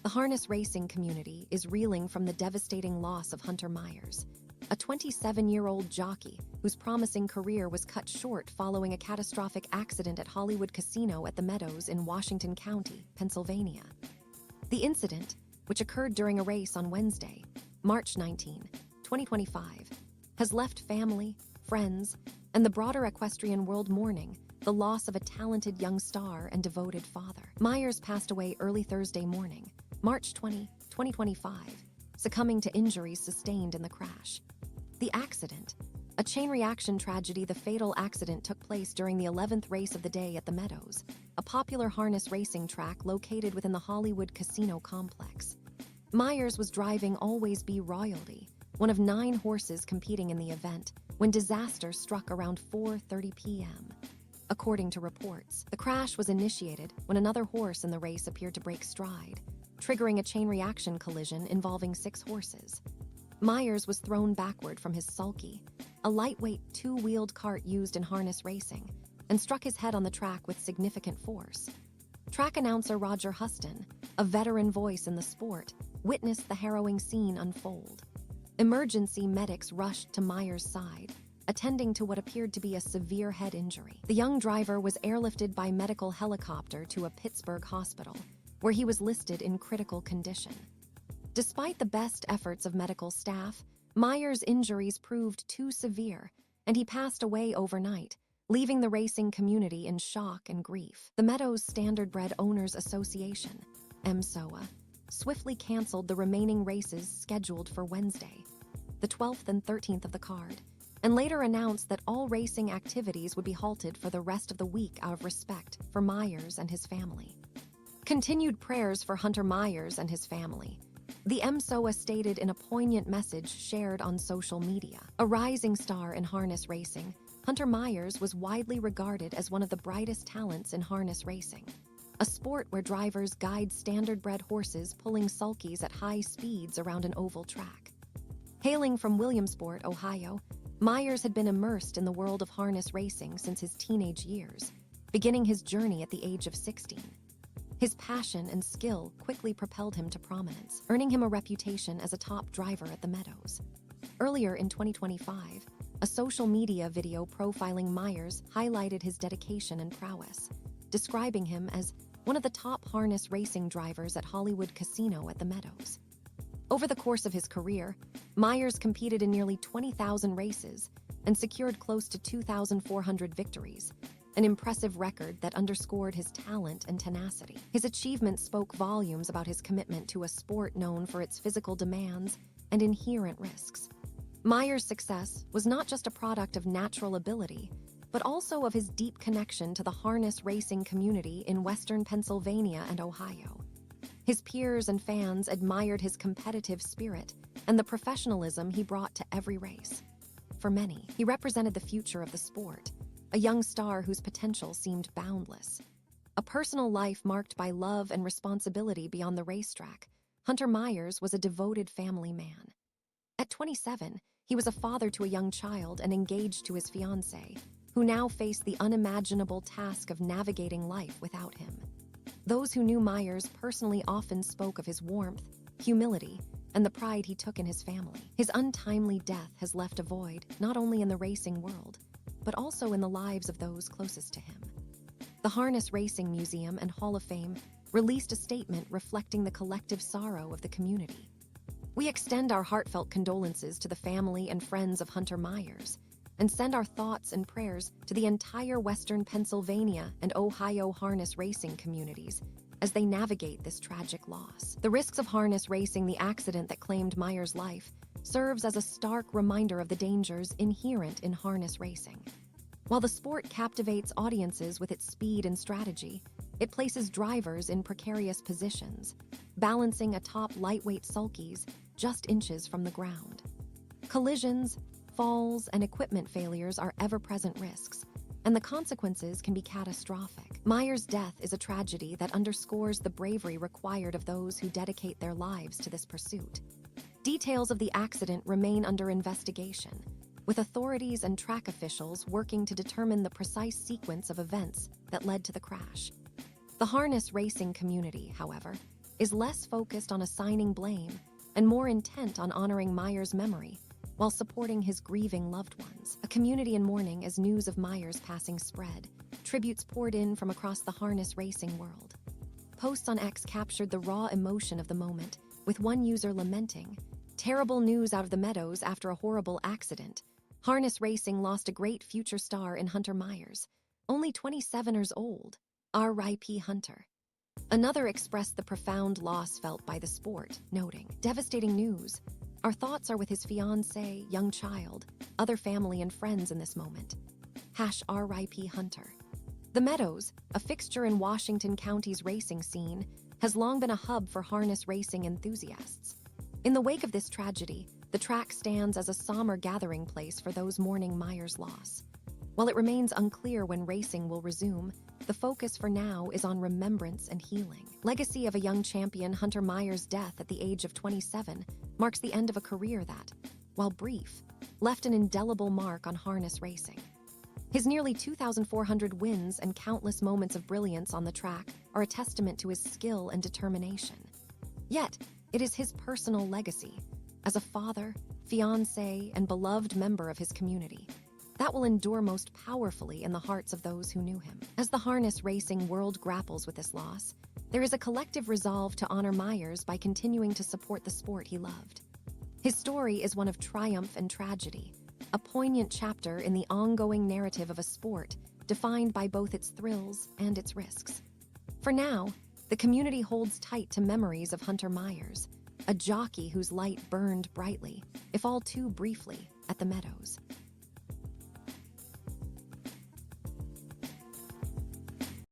The harness racing community is reeling from the devastating loss of Hunter Meyers, a 27-year-old jockey whose promising career was cut short following a catastrophic accident at Hollywood Casino at the Meadows in Washington County, Pennsylvania. The incident, which occurred during a race on Wednesday, March 19, 2025, has left family, friends, and the broader equestrian world mourning the loss of a talented young star and devoted father. Meyers passed away early Thursday morning, March 20, 2025, succumbing to injuries sustained in the crash. The accident, a chain reaction tragedy. The fatal accident took place during the 11th race of the day at the Meadows, a popular harness racing track located within the Hollywood Casino complex. Meyers was driving Always Be Royalty, one of 9 horses competing in the event, when disaster struck around 4:30 p.m. According to reports, the crash was initiated when another horse in the race appeared to break stride, triggering a chain reaction collision involving 6 horses. Meyers was thrown backward from his sulky, a lightweight 2-wheeled cart used in harness racing, and struck his head on the track with significant force. Track announcer Roger Huston, a veteran voice in the sport, witnessed the harrowing scene unfold. Emergency medics rushed to Meyers' side, attending to what appeared to be a severe head injury. The young driver was airlifted by medical helicopter to a Pittsburgh hospital, where he was listed in critical condition. Despite the best efforts of medical staff, Meyers' injuries proved too severe, and he passed away overnight, leaving the racing community in shock and grief. The Meadows Standardbred Owners Association, MSOA, swiftly canceled the remaining races scheduled for Wednesday, the 12th and 13th of the card, and later announced that all racing activities would be halted for the rest of the week out of respect for Meyers and his family. Continued prayers for Hunter Meyers and his family. The MSOA stated in a poignant message shared on social media. A rising star in harness racing, Hunter Meyers was widely regarded as one of the brightest talents in harness racing, a sport where drivers guide standardbred horses pulling sulkies at high speeds around an oval track. Hailing from Williamsport, Ohio, Meyers had been immersed in the world of harness racing since his teenage years, beginning his journey at the age of 16. His passion and skill quickly propelled him to prominence, earning him a reputation as a top driver at the Meadows. Earlier in 2025, a social media video profiling Meyers highlighted his dedication and prowess, describing him as one of the top harness racing drivers at Hollywood Casino at the Meadows. Over the course of his career, Meyers competed in nearly 20,000 races and secured close to 2,400 victories, an impressive record that underscored his talent and tenacity. His achievements spoke volumes about his commitment to a sport known for its physical demands and inherent risks. Meyers' success was not just a product of natural ability, but also of his deep connection to the harness racing community in Western Pennsylvania and Ohio. His peers and fans admired his competitive spirit and the professionalism he brought to every race. For many, he represented the future of the sport, a young star whose potential seemed boundless. A personal life marked by love and responsibility beyond the racetrack, Hunter Meyers was a devoted family man. At 27, he was a father to a young child and engaged to his fiancé, who now faced the unimaginable task of navigating life without him. Those who knew Meyers personally often spoke of his warmth, humility, and the pride he took in his family. His untimely death has left a void not only in the racing world, but also in the lives of those closest to him. The Harness Racing Museum and Hall of Fame released a statement reflecting the collective sorrow of the community. We extend our heartfelt condolences to the family and friends of Hunter Meyers, and send our thoughts and prayers to the entire Western Pennsylvania and Ohio harness racing communities as they navigate this tragic loss. The risks of harness racing, the accident that claimed Meyers' life, serves as a stark reminder of the dangers inherent in harness racing. While the sport captivates audiences with its speed and strategy, it places drivers in precarious positions, balancing atop lightweight sulkies just inches from the ground. Collisions, falls, and equipment failures are ever-present risks, and the consequences can be catastrophic. Meyers' death is a tragedy that underscores the bravery required of those who dedicate their lives to this pursuit. Details of the accident remain under investigation, with authorities and track officials working to determine the precise sequence of events that led to the crash. The harness racing community, however, is less focused on assigning blame and more intent on honoring Meyers' memory while supporting his grieving loved ones. A community in mourning as news of Meyers' passing spread. Tributes poured in from across the harness racing world. Posts on X captured the raw emotion of the moment, with one user lamenting, "Terrible news out of the Meadows after a horrible accident. Harness racing lost a great future star in Hunter Meyers, only 27 years old. R.I.P. Hunter." Another expressed the profound loss felt by the sport, noting, "Devastating news. Our thoughts are with his fiancé, young child, other family and friends in this moment. #RIP Hunter." The Meadows, a fixture in Washington County's racing scene, has long been a hub for harness racing enthusiasts. In the wake of this tragedy, the track stands as a somber gathering place for those mourning Meyers' loss. While it remains unclear when racing will resume, the focus for now is on remembrance and healing. Legacy of a young champion, Hunter Meyers' death at the age of 27 marks the end of a career that, while brief, left an indelible mark on harness racing. His nearly 2,400 wins and countless moments of brilliance on the track are a testament to his skill and determination. Yet, it is his personal legacy, as a father, fiancé, and beloved member of his community, that will endure most powerfully in the hearts of those who knew him. As the harness racing world grapples with this loss, there is a collective resolve to honor Meyers by continuing to support the sport he loved. His story is one of triumph and tragedy, a poignant chapter in the ongoing narrative of a sport defined by both its thrills and its risks. For now, the community holds tight to memories of Hunter Meyers, a jockey whose light burned brightly, if all too briefly, at the Meadows.